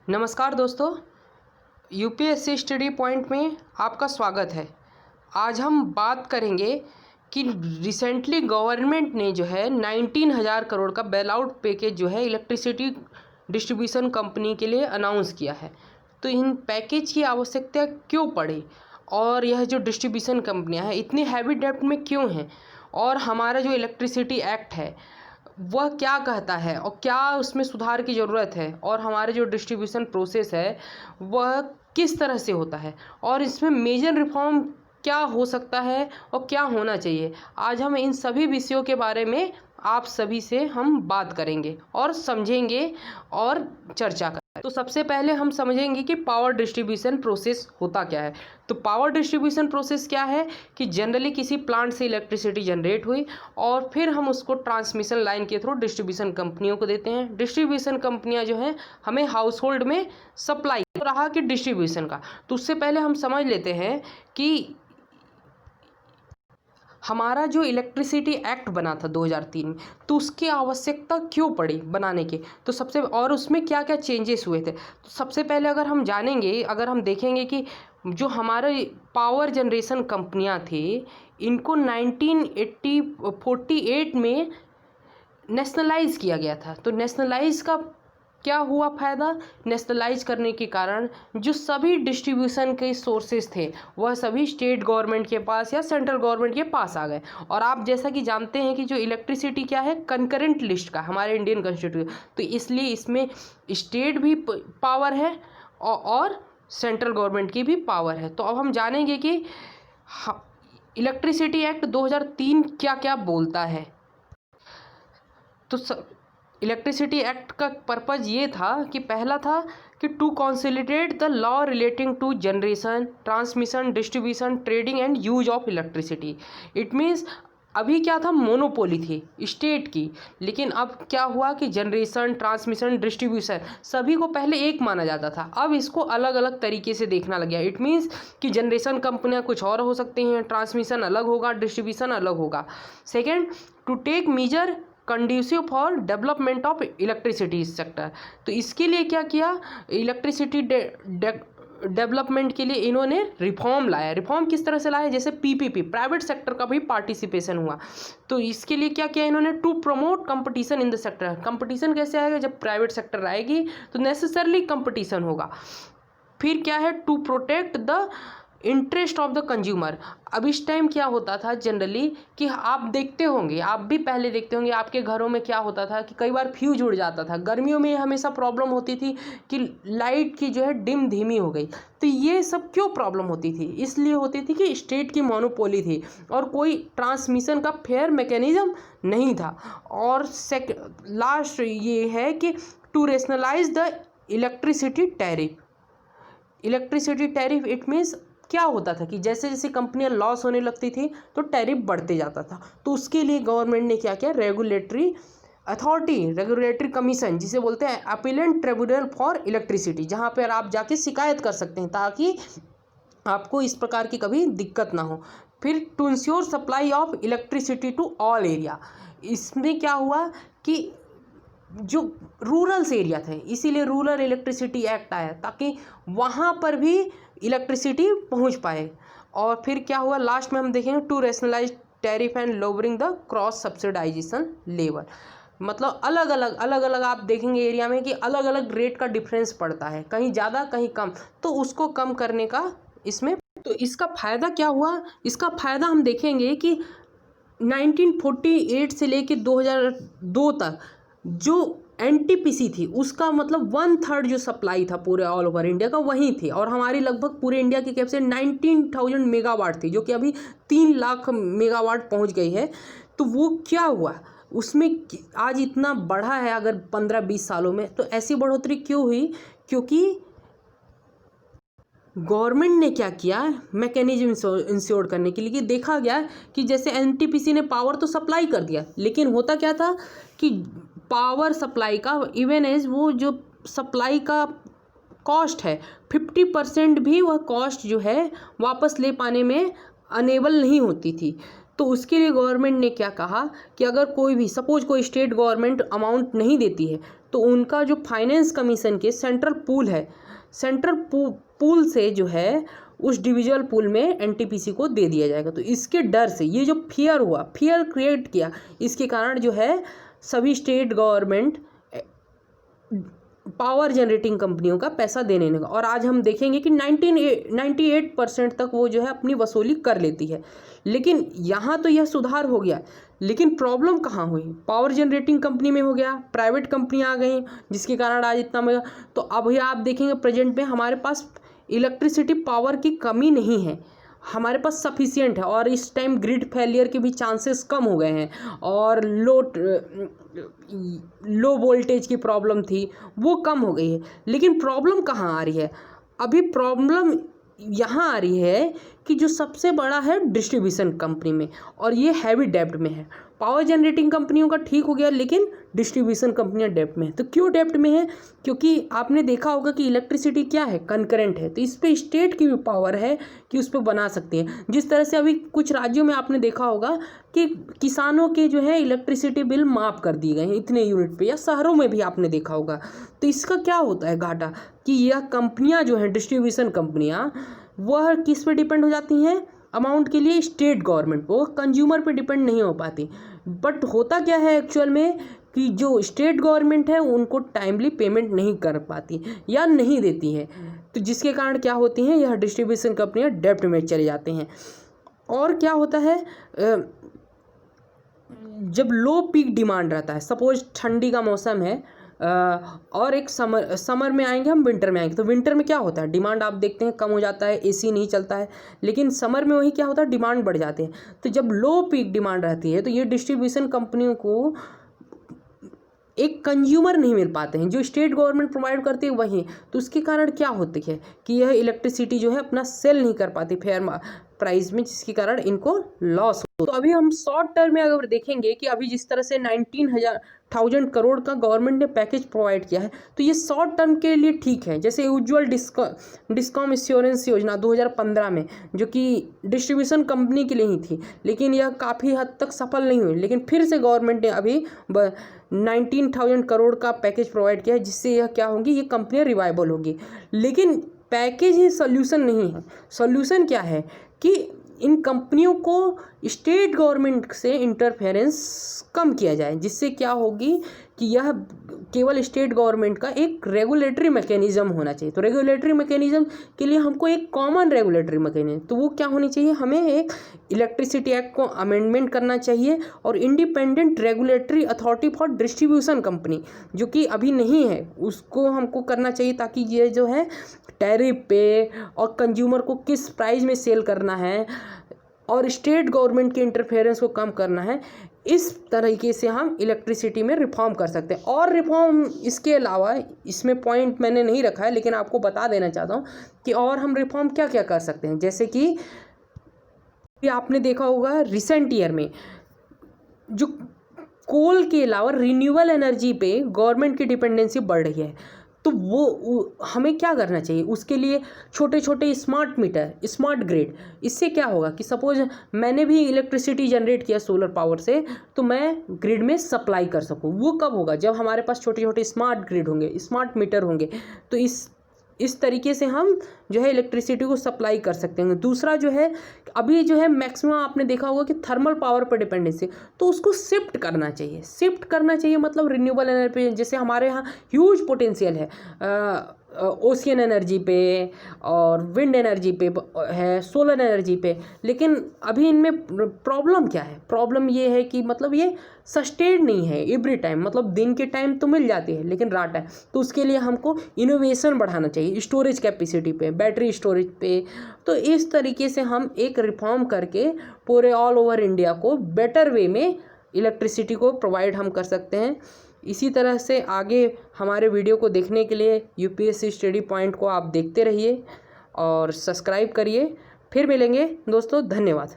नमस्कार दोस्तों, UPSC study point में आपका स्वागत है। आज हम बात करेंगे कि रिसेंटली गवर्नमेंट ने जो है 19,000 करोड़ का बेल आउट पैकेज जो है इलेक्ट्रिसिटी डिस्ट्रीब्यूशन कंपनी के लिए अनाउंस किया है। तो इन पैकेज की आवश्यकता क्यों पड़ी और यह जो डिस्ट्रीब्यूशन कंपनियां हैं इतनी हैवी डेब्ट में क्यों हैं, और हमारा जो इलेक्ट्रिसिटी एक्ट है वह क्या कहता है और क्या उसमें सुधार की ज़रूरत है, और हमारे जो डिस्ट्रीब्यूशन प्रोसेस है वह किस तरह से होता है और इसमें मेजर रिफॉर्म क्या हो सकता है और क्या होना चाहिए। आज हम इन सभी विषयों के बारे में आप सभी से हम बात करेंगे और समझेंगे और चर्चा करेंगे। तो सबसे पहले हम समझेंगे कि पावर डिस्ट्रीब्यूशन प्रोसेस होता क्या है। तो पावर डिस्ट्रीब्यूशन प्रोसेस क्या है कि जनरली किसी प्लांट से इलेक्ट्रिसिटी जनरेट हुई और फिर हम उसको ट्रांसमिशन लाइन के थ्रू डिस्ट्रीब्यूशन कंपनियों को देते हैं। डिस्ट्रीब्यूशन कंपनियां जो हैं हमें हाउस होल्ड में सप्लाई रहा कि डिस्ट्रीब्यूशन का। तो उससे पहले हम समझ लेते हैं कि हमारा जो इलेक्ट्रिसिटी एक्ट बना था 2003 में, तो उसकी आवश्यकता क्यों पड़ी बनाने की, तो सबसे और उसमें क्या क्या चेंजेस हुए थे। तो सबसे पहले अगर हम देखेंगे कि जो हमारे पावर जनरेशन कंपनियां थी इनको 1948 में नेशनलाइज किया गया था। तो नेशनलाइज का क्या हुआ फ़ायदा, नेशनलाइज करने के कारण जो सभी डिस्ट्रीब्यूशन के सोर्सेज थे वह सभी स्टेट गवर्नमेंट के पास या सेंट्रल गवर्नमेंट के पास आ गए। और आप जैसा कि जानते हैं कि जो इलेक्ट्रिसिटी क्या है कंकरेंट लिस्ट का हमारे इंडियन कॉन्स्टिट्यूशन, तो इसलिए इसमें स्टेट भी पावर है और सेंट्रल गवर्नमेंट की भी पावर है। तो अब हम जानेंगे कि इलेक्ट्रिसिटी एक्ट 2003 क्या क्या बोलता है। तो इलेक्ट्रिसिटी एक्ट का पर्पज़ ये था कि पहला था कि to consolidate the law relating to generation, transmission, distribution, trading and use of electricity. It means अभी क्या था, मोनोपोली थी स्टेट की, लेकिन अब क्या हुआ कि जनरेशन, ट्रांसमिशन, डिस्ट्रीब्यूशन सभी को पहले एक माना जाता था, अब इसको अलग अलग तरीके से देखना लग गया। इट मीन्स कि जनरेशन कंपनियां कुछ और हो सकती हैं, ट्रांसमिशन अलग होगा, डिस्ट्रीब्यूशन अलग होगा। Second, to take measure conducive for development of electricity sector. तो इसके लिए क्या किया, इलेक्ट्रिसिटी डेवलपमेंट के लिए इन्होंने रिफॉर्म लाया। रिफॉर्म किस तरह से लाया, जैसे पीपीपी, प्राइवेट सेक्टर का भी पार्टिसिपेशन हुआ। तो इसके लिए क्या किया इन्होंने, to promote competition in the sector. Competition कैसे आएगा, जब प्राइवेट सेक्टर आएगी तो नेसेसरली कंपटीशन होगा। फिर क्या है, to protect the interest of the consumer. अब इस टाइम क्या होता था जनरली कि आप देखते होंगे, आप भी पहले देखते होंगे, आपके घरों में क्या होता था कि कई बार फ्यूज उड़ जाता था। गर्मियों में हमेशा प्रॉब्लम होती थी कि लाइट की जो है डिम धीमी हो गई। तो ये सब क्यों प्रॉब्लम होती थी, इसलिए होती थी कि स्टेट की मोनोपोली थी और कोई ट्रांसमिशन का फेयर मैकेनिज्म नहीं था। और लास्ट ये है कि to rationalize the electricity tariff. Electricity tariff it means क्या होता था कि जैसे जैसे कंपनियां लॉस होने लगती थी तो टैरिफ बढ़ते जाता था। तो उसके लिए गवर्नमेंट ने क्या किया, रेगुलेटरी अथॉरिटी, रेगुलेटरी कमीशन जिसे बोलते हैं अपीलेंट ट्रिब्यूनल फॉर इलेक्ट्रिसिटी, जहां पर आप जाके शिकायत कर सकते हैं ताकि आपको इस प्रकार की कभी दिक्कत ना हो। फिर to ensure supply of electricity to all area. इसमें क्या हुआ कि जो रूरल्स एरिया थे इसीलिए रूरल इलेक्ट्रिसिटी एक्ट आया ताकि वहाँ पर भी इलेक्ट्रिसिटी पहुँच पाए। और फिर क्या हुआ लास्ट में हम देखेंगे, to rationalize tariff and lowering the cross subsidization level. मतलब अलग अलग आप देखेंगे एरिया में कि अलग अलग रेट का डिफरेंस पड़ता है, कहीं ज़्यादा कहीं कम, तो उसको कम करने का इसमें। तो इसका फ़ायदा क्या हुआ, इसका फ़ायदा हम देखेंगे कि 1948 से लेकर 2002 तक जो एनटीपीसी थी उसका मतलब 1/3 जो सप्लाई था पूरे ऑल ओवर इंडिया का वही थी, और हमारी लगभग पूरे इंडिया की कैपेसिटी 19,000 मेगावाट थी जो कि अभी 3 लाख मेगावाट पहुंच गई है। तो वो क्या हुआ उसमें आज इतना बढ़ा है अगर 15-20 सालों में, तो ऐसी बढ़ोतरी क्यों हुई, क्योंकि गवर्नमेंट ने क्या किया, मैकेनिज्म इंश्योर करने के लिए कि देखा गया कि जैसे एनटीपीसी ने पावर तो सप्लाई कर दिया, लेकिन होता क्या था कि पावर सप्लाई का इवन एज वो जो सप्लाई का कॉस्ट है 50% भी वह कॉस्ट जो है वापस ले पाने में अनेबल नहीं होती थी। तो उसके लिए गवर्नमेंट ने क्या कहा कि अगर कोई भी सपोज कोई स्टेट गवर्नमेंट अमाउंट नहीं देती है तो उनका जो फाइनेंस कमीशन के सेंट्रल पूल है, सेंट्रल पूल से जो है उस डिविजुअल पूल में एनटीपीसी को दे दिया जाएगा। तो इसके डर से ये जो फियर हुआ, फियर क्रिएट किया, इसके कारण जो है सभी स्टेट गवर्नमेंट पावर जनरेटिंग कंपनियों का पैसा देने लगा और आज हम देखेंगे कि 98% तक वो जो है अपनी वसूली कर लेती है। लेकिन यहाँ तो यह सुधार हो गया, लेकिन प्रॉब्लम कहाँ हुई? पावर जनरेटिंग कंपनी में हो गया, प्राइवेट कंपनियाँ आ गई जिसके कारण आज इतना में। तो अभी आप देखेंगे प्रेजेंट में हमारे पास इलेक्ट्रिसिटी पावर की कमी नहीं है, हमारे पास सफिशिएंट है और इस टाइम ग्रिड फेलियर के भी चांसेस कम हो गए हैं और लो वोल्टेज की प्रॉब्लम थी वो कम हो गई है। लेकिन प्रॉब्लम कहाँ आ रही है? अभी प्रॉब्लम यहाँ आ रही है कि जो सबसे बड़ा है डिस्ट्रीब्यूशन कंपनी में और ये हैवी डेब्ट में है। पावर जनरेटिंग कंपनियों का ठीक हो गया लेकिन डिस्ट्रीब्यूशन कंपनियां डेब्ट में है। तो क्यों डेब्ट में है? क्योंकि आपने देखा होगा कि इलेक्ट्रिसिटी क्या है, कंकरेंट है, तो इस पे स्टेट की भी पावर है कि उस पर बना सकते हैं। जिस तरह से अभी कुछ राज्यों में आपने देखा होगा कि किसानों के जो है इलेक्ट्रिसिटी बिल माफ़ कर दिए गए हैं इतने यूनिट पे, या शहरों में भी आपने देखा होगा। तो इसका क्या होता है घाटा कि यह कंपनियाँ जो हैं डिस्ट्रीब्यूशन कंपनियाँ वह किस पे डिपेंड हो जाती हैं अमाउंट के लिए? स्टेट गवर्नमेंट, वो कंज्यूमर पे डिपेंड नहीं हो पाती। बट होता क्या है एक्चुअल में कि जो स्टेट गवर्नमेंट है उनको टाइमली पेमेंट नहीं कर पाती या नहीं देती है, तो जिसके कारण क्या होती हैं यह डिस्ट्रीब्यूशन कंपनियां डेब्ट में चले जाते हैं। और क्या होता है जब लो पीक डिमांड रहता है, सपोज ठंडी का मौसम है और एक समर में आएंगे हम, विंटर में आएंगे, तो विंटर में क्या होता है डिमांड आप देखते हैं कम हो जाता है, एसी नहीं चलता है। लेकिन समर में वही क्या होता है डिमांड बढ़ जाती है। तो जब लो पीक डिमांड रहती है तो ये डिस्ट्रीब्यूशन कंपनियों को एक कंज्यूमर नहीं मिल पाते हैं, जो स्टेट गवर्नमेंट प्रोवाइड करती है वही। तो उसके कारण क्या होती है कि यह इलेक्ट्रिसिटी जो है अपना सेल नहीं कर पाती फेयर प्राइस में, जिसके कारण इनको लॉस हो। तो अभी हम शॉर्ट टर्म में अगर देखेंगे कि अभी जिस तरह से 19,000 करोड़ का गवर्नमेंट ने पैकेज प्रोवाइड किया है तो ये शॉर्ट टर्म के लिए ठीक है। जैसे उज्ज्वल डिस्कॉम इंश्योरेंस योजना 2015 में, जो कि डिस्ट्रीब्यूशन कंपनी के लिए ही थी, लेकिन यह काफ़ी हद तक सफल नहीं हुई। लेकिन फिर से गवर्नमेंट ने अभी 19,000 करोड़ का पैकेज प्रोवाइड किया है, जिससे यह क्या होंगी, ये कंपनियाँ रिवाइबल होंगी। लेकिन पैकेज ही सोल्यूशन नहीं है। सोल्यूशन क्या है कि इन कंपनियों को स्टेट गवर्नमेंट से इंटरफेरेंस कम किया जाए, जिससे क्या होगी कि यह केवल स्टेट गवर्नमेंट का एक रेगुलेटरी मैकेनिज्म होना चाहिए। तो रेगुलेटरी मैकेनिज्म के लिए हमको एक कॉमन रेगुलेटरी मैकेनिज्म, तो वो क्या होनी चाहिए, हमें एक इलेक्ट्रिसिटी एक्ट को अमेंडमेंट करना चाहिए और independent regulatory authority for distribution company, जो कि अभी नहीं है, उसको हमको करना चाहिए, ताकि ये जो है टैरिफ पे और कंज्यूमर को किस प्राइस में सेल करना है और स्टेट गवर्नमेंट के इंटरफेरेंस को कम करना है। इस तरीके से हम इलेक्ट्रिसिटी में रिफॉर्म कर सकते हैं। और रिफॉर्म इसके अलावा, इसमें पॉइंट मैंने नहीं रखा है लेकिन आपको बता देना चाहता हूँ कि और हम रिफॉर्म क्या क्या कर सकते हैं। जैसे कि आपने देखा होगा रिसेंट ईयर में जो कोल के अलावा रिन्यूएबल एनर्जी पे गवर्नमेंट की डिपेंडेंसी बढ़ रही है, तो वो हमें क्या करना चाहिए, उसके लिए छोटे छोटे स्मार्ट मीटर, स्मार्ट ग्रिड। इससे क्या होगा कि सपोज मैंने भी इलेक्ट्रिसिटी जनरेट किया सोलर पावर से, तो मैं ग्रिड में सप्लाई कर सकूं। वो कब होगा, जब हमारे पास छोटे छोटे स्मार्ट ग्रिड होंगे, स्मार्ट मीटर होंगे। तो इस तरीके से हम जो है इलेक्ट्रिसिटी को सप्लाई कर सकते हैं। दूसरा जो है, अभी जो है मैक्सिमम आपने देखा होगा कि थर्मल पावर पर डिपेंडेंसी, तो उसको शिफ्ट करना चाहिए। शिफ्ट करना चाहिए मतलब रिन्यूएबल एनर्जी, जैसे हमारे यहाँ ह्यूज पोटेंशियल है ओशियन एनर्जी पे और विंड एनर्जी पे है, सोलर एनर्जी पे। लेकिन अभी इनमें प्रॉब्लम क्या है, प्रॉब्लम ये है कि मतलब ये सस्टेन नहीं है एवरी टाइम, मतलब दिन के टाइम तो मिल जाती है लेकिन रात है। तो उसके लिए हमको इनोवेशन बढ़ाना चाहिए, स्टोरेज कैपेसिटी पे, बैटरी स्टोरेज पे। तो इस तरीके से हम एक रिफॉर्म करके पूरे ऑल ओवर इंडिया को बेटर वे में इलेक्ट्रिसिटी को प्रोवाइड हम कर सकते हैं। इसी तरह से आगे हमारे वीडियो को देखने के लिए यूपीएससी स्टडी पॉइंट को आप देखते रहिए और सब्सक्राइब करिए। फिर मिलेंगे दोस्तों, धन्यवाद।